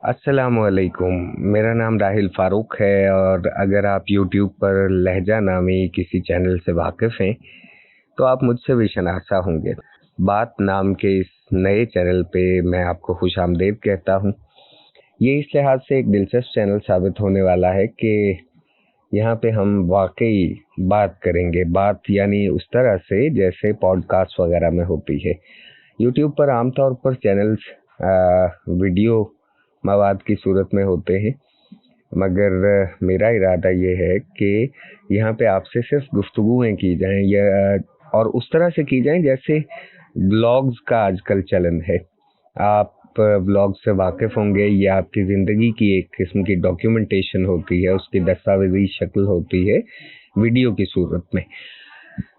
अस्सलामुअलैकुम। मेरा नाम राहिल फ़ारूक है और अगर आप यूट्यूब पर लहजा नामी किसी चैनल से वाकिफ़ हैं तो आप मुझसे भी शनासा होंगे। बात नाम के इस नए चैनल पे मैं आपको खुशामदीद कहता हूँ। ये इस लिहाज से एक दिलचस्प चैनल साबित होने वाला है कि यहाँ पे हम वाकई बात करेंगे, बात यानी उस तरह से जैसे पॉडकास्ट वगैरह में होती है। यूट्यूब पर आमतौर पर चैनल्स वीडियो मवाद की सूरत में होते हैं, मगर मेरा इरादा ये है कि यहाँ पे आपसे सिर्फ गुफ्तगूएं की जाएं या और उस तरह से की जाएं जैसे ब्लॉग्स का आजकल चलन है। आप ब्लॉग से वाकिफ़ होंगे, ये आपकी ज़िंदगी की एक किस्म की डॉक्यूमेंटेशन होती है, उसकी दस्तावेजी शक्ल होती है वीडियो की सूरत में।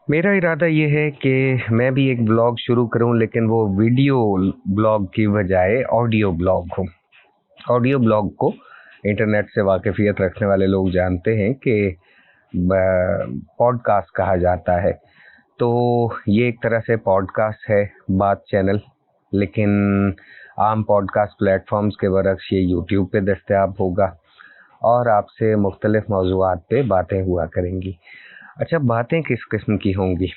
मेरा इरादा ये है कि मैं भी एक ब्लॉग शुरू करूं, लेकिन वो वीडियो ब्लॉग की बजाय ऑडियो ब्लॉग हो। ऑडियो ब्लॉग को इंटरनेट से वाकिफियत रखने वाले लोग जानते हैं कि पॉडकास्ट कहा जाता है। तो ये एक तरह से पॉडकास्ट है, बात चैनल, लेकिन आम पॉडकास्ट प्लेटफॉर्म्स के बरक्स ये यूट्यूब पे दस्तयाब होगा और आपसे मुख्तलिफ मौज़ूआत पे बातें हुआ करेंगी। अच्छा, बातें किस किस्म की होंगी?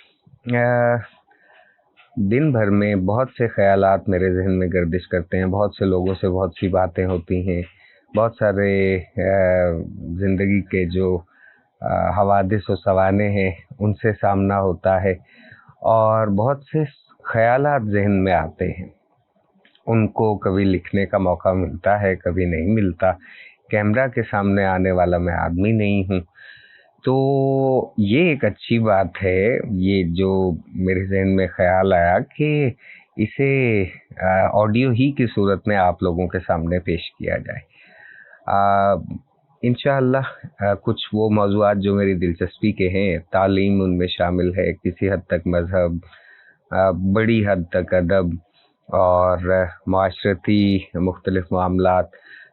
दिन भर में बहुत से ख़यालात मेरे ज़हन में गर्दिश करते हैं, बहुत से लोगों से बहुत सी बातें होती हैं, बहुत सारे ज़िंदगी के जो हवादिस व सवाने हैं उनसे सामना होता है और बहुत से ख़यालात ज़हन में आते हैं। उनको कभी लिखने का मौका मिलता है, कभी नहीं मिलता। कैमरा के सामने आने वाला मैं आदमी नहीं हूँ। तो ये एक अच्छी बात है, ये जो मेरे ज़हन में ख़्याल आया कि इसे ऑडियो ही की सूरत में आप लोगों के सामने पेश किया जाए। इंशाअल्लाह कुछ वो मौज़ूआत जो मेरी दिलचस्पी के हैं, तालीम उनमें शामिल है, किसी हद तक मज़हब, बड़ी हद तक अदब और माशरती मुख्तलिफ मामलात।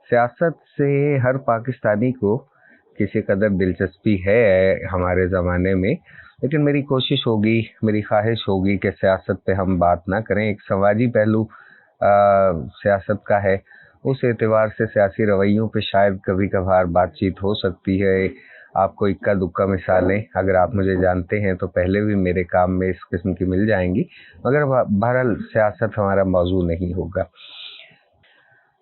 सियासत से हर पाकिस्तानी को किसी कदर दिलचस्पी है हमारे ज़माने में, लेकिन मेरी कोशिश होगी, मेरी ख्वाहिश होगी कि सियासत पे हम बात ना करें। एक समाजी पहलू सियासत का है, उस एतबार से सियासी रवैयों पे शायद कभी कभार बातचीत हो सकती है। आपको इक्का दुक्का मिसालें अगर आप मुझे जानते हैं तो पहले भी मेरे काम में इस किस्म की मिल जाएंगी, मगर बहरहाल सियासत हमारा मौजू नहीं होगा।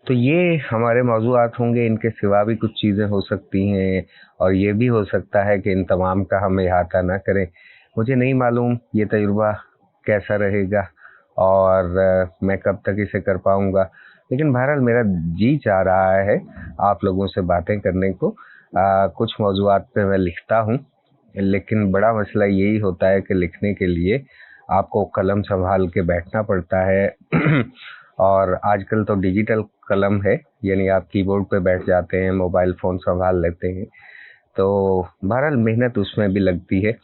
तो ये हमारे मौज़ूआत होंगे, इनके सिवा भी कुछ चीज़ें हो सकती हैं और ये भी हो सकता है कि इन तमाम का हम इहाता ना करें। मुझे नहीं मालूम ये तजुर्बा कैसा रहेगा और मैं कब तक इसे कर पाऊँगा, लेकिन बहरहाल मेरा जी चाह रहा है आप लोगों से बातें करने को। कुछ मौज़ूआत पे मैं लिखता हूँ, लेकिन बड़ा मसला यही होता है कि लिखने के लिए आपको कलम संभाल के बैठना पड़ता है और आजकल तो डिजिटल कलम है, यानी आप कीबोर्ड पे बैठ जाते हैं, मोबाइल फ़ोन संभाल लेते हैं, तो बहरहाल मेहनत उसमें भी लगती है।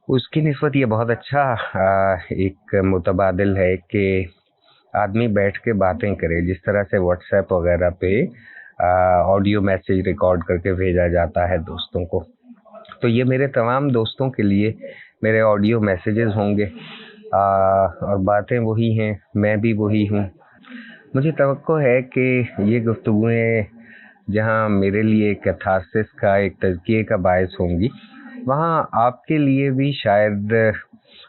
उसकी निस्बत ये बहुत अच्छा एक मुतबादिल है कि आदमी बैठ के बातें करे। जिस तरह से व्हाट्सएप वगैरह पे ऑडियो मैसेज रिकॉर्ड करके भेजा जाता है दोस्तों को, तो ये मेरे तमाम दोस्तों के लिए मेरे ऑडियो मैसेजेस होंगे और बातें वही हैं, मैं भी वही हूँ। मुझे तवक्को है कि ये गुफ्तगूएं जहाँ मेरे लिए कैथारसिस का, एक तज़किये का बायस होंगी, वहाँ आपके लिए भी शायद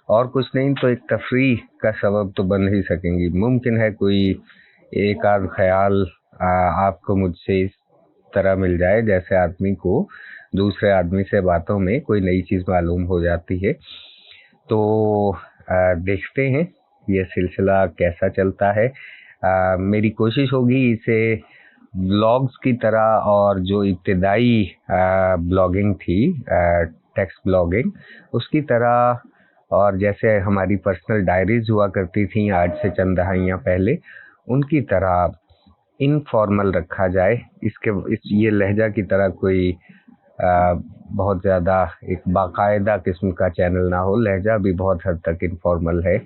और कुछ नहीं तो एक तफरीह का सबब तो बन ही सकेंगी। मुमकिन है कोई एक आध ख्याल आपको मुझसे इस तरह मिल जाए जैसे आदमी को दूसरे आदमी से बातों में कोई नई चीज़ मालूम हो जाती है। तो देखते हैं ये सिलसिला कैसा चलता है। मेरी कोशिश होगी इसे ब्लॉग्स की तरह, और जो इब्तिदाई ब्लॉगिंग थी, टेक्स्ट ब्लॉगिंग, उसकी तरह, और जैसे हमारी पर्सनल डायरीज हुआ करती थी आज से चंद दहाइयाँ पहले, उनकी तरह इनफॉर्मल रखा जाए। ये लहजा की तरह कोई बहुत ज़्यादा एक बाकायदा किस्म का चैनल ना हो। लहजा भी बहुत हद तक इनफॉर्मल है,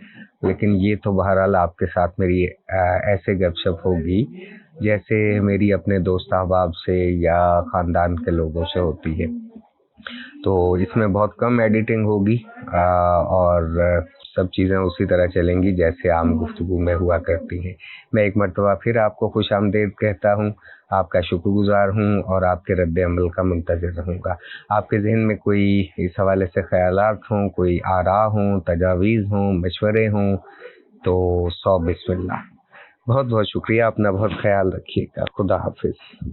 लेकिन ये तो बहरहाल आपके साथ मेरी ऐसे गपशप होगी जैसे मेरी अपने दोस्त अहबाब से या ख़ानदान के लोगों से होती है। तो इसमें बहुत कम एडिटिंग होगी और سب چیزیں اسی طرح چلیں گی جیسے عام گفتگو میں ہوا کرتی ہیں۔ میں ایک مرتبہ پھر آپ کو خوش آمدید کہتا ہوں، آپ کا شکر گزار ہوں اور آپ کے رد عمل کا منتظر رہوں گا۔ آپ کے ذہن میں کوئی اس حوالے سے خیالات ہوں، کوئی آراء ہوں، تجاویز ہوں، مشورے ہوں تو 100 بسم اللہ۔ بہت بہت شکریہ، اپنا بہت خیال رکھیے گا۔ خدا حافظ۔